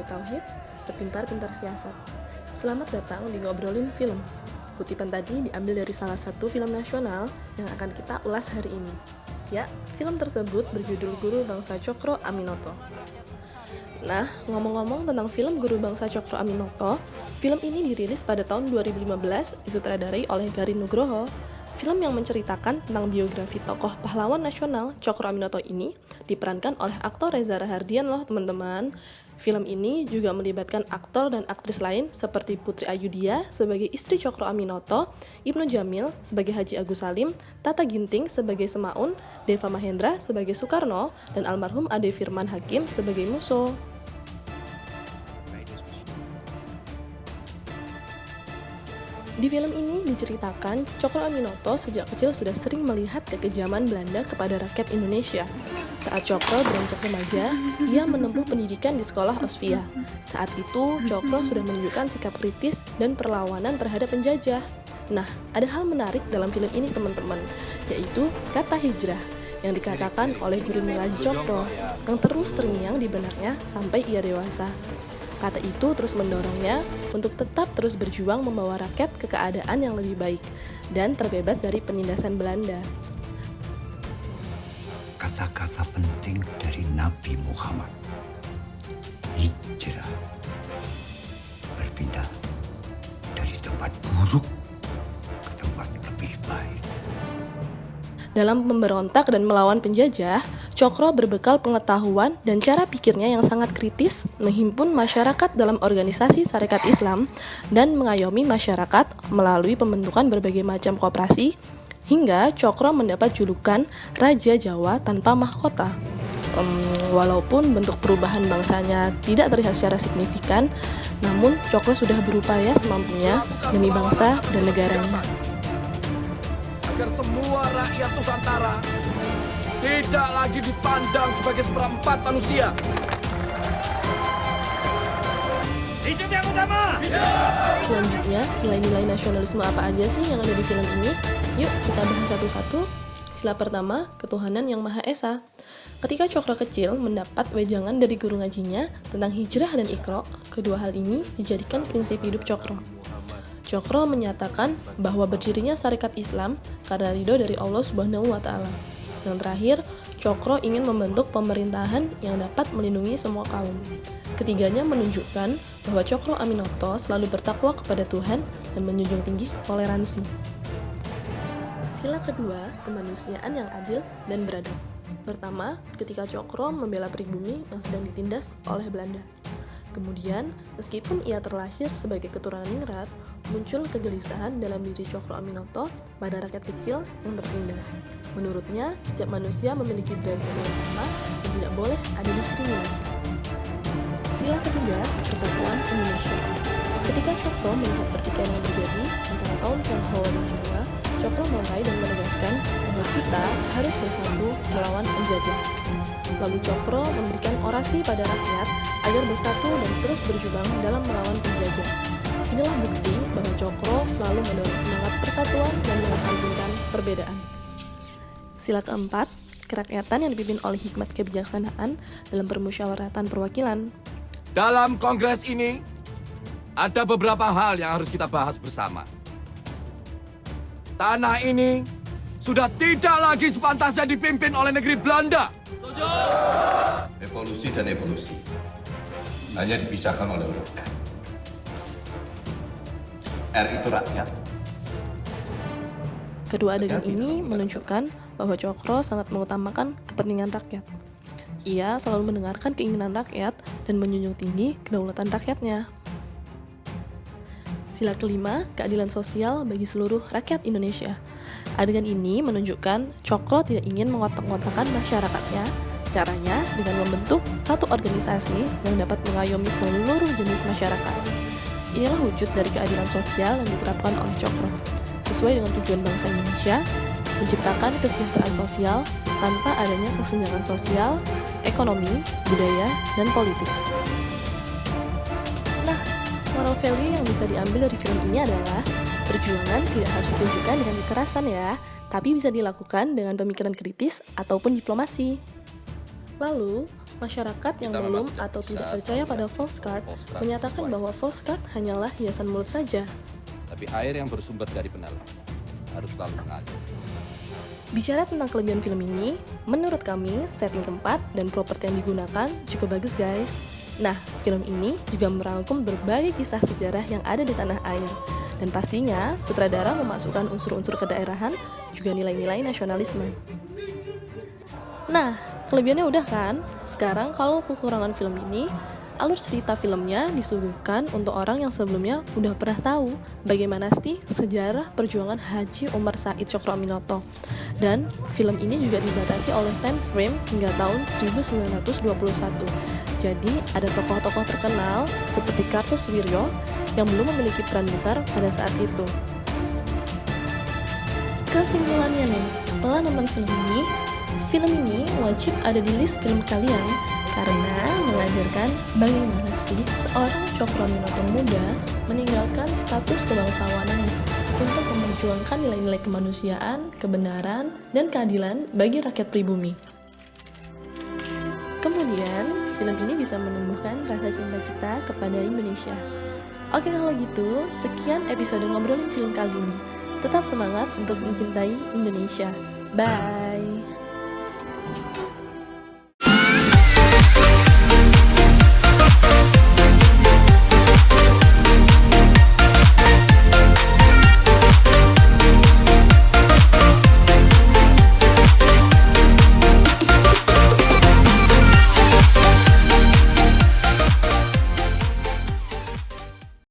tauhid, sepintar-pintar siasat. Selamat datang di Ngobrolin Film. Kutipan tadi diambil dari salah satu film nasional yang akan kita ulas hari ini. Ya, film tersebut berjudul Guru Bangsa Cokro Aminoto. Nah, ngomong-ngomong tentang film Guru Bangsa Cokro Aminoto, film ini dirilis pada tahun 2015, disutradarai oleh Garin Nugroho. Film yang menceritakan tentang biografi tokoh pahlawan nasional Cokro Aminoto ini diperankan oleh aktor Reza Rahardian loh teman-teman. Film ini juga melibatkan aktor dan aktris lain seperti Putri Ayudhya sebagai istri Cokro Aminoto, Ibnu Jamil sebagai Haji Agus Salim, Tata Ginting sebagai Semaun, Deva Mahendra sebagai Soekarno, dan almarhum Ade Firman Hakim sebagai Muso. Di film ini diceritakan Cokro Aminoto sejak kecil sudah sering melihat kekejaman Belanda kepada rakyat Indonesia. Saat Cokro beranjak remaja, ia menempuh pendidikan di sekolah Osvia. Saat itu, Cokro sudah menunjukkan sikap kritis dan perlawanan terhadap penjajah. Nah, ada hal menarik dalam film ini teman-teman, yaitu kata hijrah yang dikatakan oleh guru Milaji Cokro yang terus terngiang di benaknya sampai ia dewasa. Kata itu terus mendorongnya untuk tetap terus berjuang membawa rakyat ke keadaan yang lebih baik dan terbebas dari penindasan Belanda. Kata-kata penting dari Nabi Muhammad, hijrah, berpindah dari tempat buruk ke tempat lebih baik. Dalam memberontak dan melawan penjajah, Cokro berbekal pengetahuan dan cara pikirnya yang sangat kritis, menghimpun masyarakat dalam organisasi Sarekat Islam dan mengayomi masyarakat melalui pembentukan berbagai macam koperasi, hingga Cokro mendapat julukan Raja Jawa tanpa mahkota. Walaupun bentuk perubahan bangsanya tidak terlihat secara signifikan, namun Cokro sudah berupaya semampunya demi bangsa dan negaranya. Agar semua rakyat Nusantara tidak lagi dipandang sebagai seperempat manusia. Hidup yang utama! Selanjutnya, nilai-nilai nasionalisme apa aja sih yang ada di film ini? Yuk kita bahas satu-satu. Sila pertama, ketuhanan yang Maha Esa. Ketika Cokro kecil mendapat wejangan dari guru ngajinya tentang hijrah dan iqra, kedua hal ini dijadikan prinsip hidup Cokro. Cokro menyatakan bahwa berdirinya Sarekat Islam karena ridho dari Allah Subhanahu wa Ta'ala. Yang terakhir, Cokro ingin membentuk pemerintahan yang dapat melindungi semua kaum. Ketiganya menunjukkan bahwa Cokro Aminoto selalu bertakwa kepada Tuhan dan menjunjung tinggi toleransi. Sila kedua, kemanusiaan yang adil dan beradab. Pertama, ketika Cokro membela pribumi yang sedang ditindas oleh Belanda. Kemudian, meskipun ia terlahir sebagai keturunan ningrat, muncul kegelisahan dalam diri Cokro Aminoto pada rakyat kecil yang tertindas. Menurutnya, setiap manusia memiliki derajat yang sama dan tidak boleh ada diskriminasi. Sila ketiga, persatuan Indonesia. Ketika Cokro melihat pertikaian yang terjadi antara kaum Tionghoa dan Jawa, Cokro mulai dan menegaskan bahwa kita harus bersatu melawan penjajah. Lalu Cokro memberikan orasi pada rakyat agar bersatu dan terus berjuang dalam melawan penjajah. Inilah bukti bahwa Cokro selalu mendorong semangat persatuan dan mengesampingkan perbedaan. Sila keempat, kerakyatan yang dipimpin oleh hikmat kebijaksanaan dalam permusyawaratan perwakilan. Dalam kongres ini, ada beberapa hal yang harus kita bahas bersama. Tanah ini sudah tidak lagi sepantasnya dipimpin oleh negeri Belanda. Evolusi dan evolusi hanya dipisahkan oleh huruf R. R itu rakyat. Kedua adegan ini menunjukkan bahwa Cokro sangat mengutamakan kepentingan rakyat. Ia selalu mendengarkan keinginan rakyat dan menjunjung tinggi kedaulatan rakyatnya. Sila kelima, keadilan sosial bagi seluruh rakyat Indonesia. Adegan ini menunjukkan Cokro tidak ingin mengotak-ngotakan masyarakatnya. Caranya dengan membentuk satu organisasi yang dapat mengayomi seluruh jenis masyarakat. Inilah wujud dari keadilan sosial yang diterapkan oleh Cokro, sesuai dengan tujuan bangsa Indonesia, menciptakan kesejahteraan sosial tanpa adanya kesenjangan sosial, ekonomi, budaya, dan politik. Nah, moral value yang bisa diambil dari film ini adalah perjuangan tidak harus ditunjukkan dengan kekerasan ya, tapi bisa dilakukan dengan pemikiran kritis ataupun diplomasi. Lalu, Masyarakat yang Kita belum memang atau tidak tidak bisa percaya pada sampai false card false card menyatakan sesuai. bahwa false card hanyalah hiasan mulut saja. Tapi air yang bersumber dari penelan harus selalu mengalir. Bicara tentang kelebihan film ini, menurut kami setting tempat dan properti yang digunakan juga bagus guys. Nah, film ini juga merangkum berbagai kisah sejarah yang ada di tanah air. Dan pastinya, sutradara memasukkan unsur-unsur kedaerahan juga nilai-nilai nasionalisme. Nah, kelebihannya udah kan? Sekarang kalau kekurangan film ini, alur cerita filmnya disuguhkan untuk orang yang sebelumnya udah pernah tahu bagaimana sih sejarah perjuangan Haji Omar Said Tjokroaminoto. Dan film ini juga dibatasi oleh time frame hingga tahun 1921. Jadi ada tokoh-tokoh terkenal seperti Kartosoewirjo yang belum memiliki peran besar pada saat itu. Kesimpulannya nih, setelah nonton film ini wajib ada di list film kalian karena mengajarkan bagaimana sih seorang Tjokroaminoto muda meninggalkan status kebangsawanannya untuk memperjuangkan nilai-nilai kemanusiaan, kebenaran, dan keadilan bagi rakyat pribumi. Kemudian, film ini bisa menumbuhkan rasa cinta kita kepada Indonesia. Oke kalau gitu, sekian episode ngobrolin film kali ini. Tetap semangat untuk mencintai Indonesia. Bye!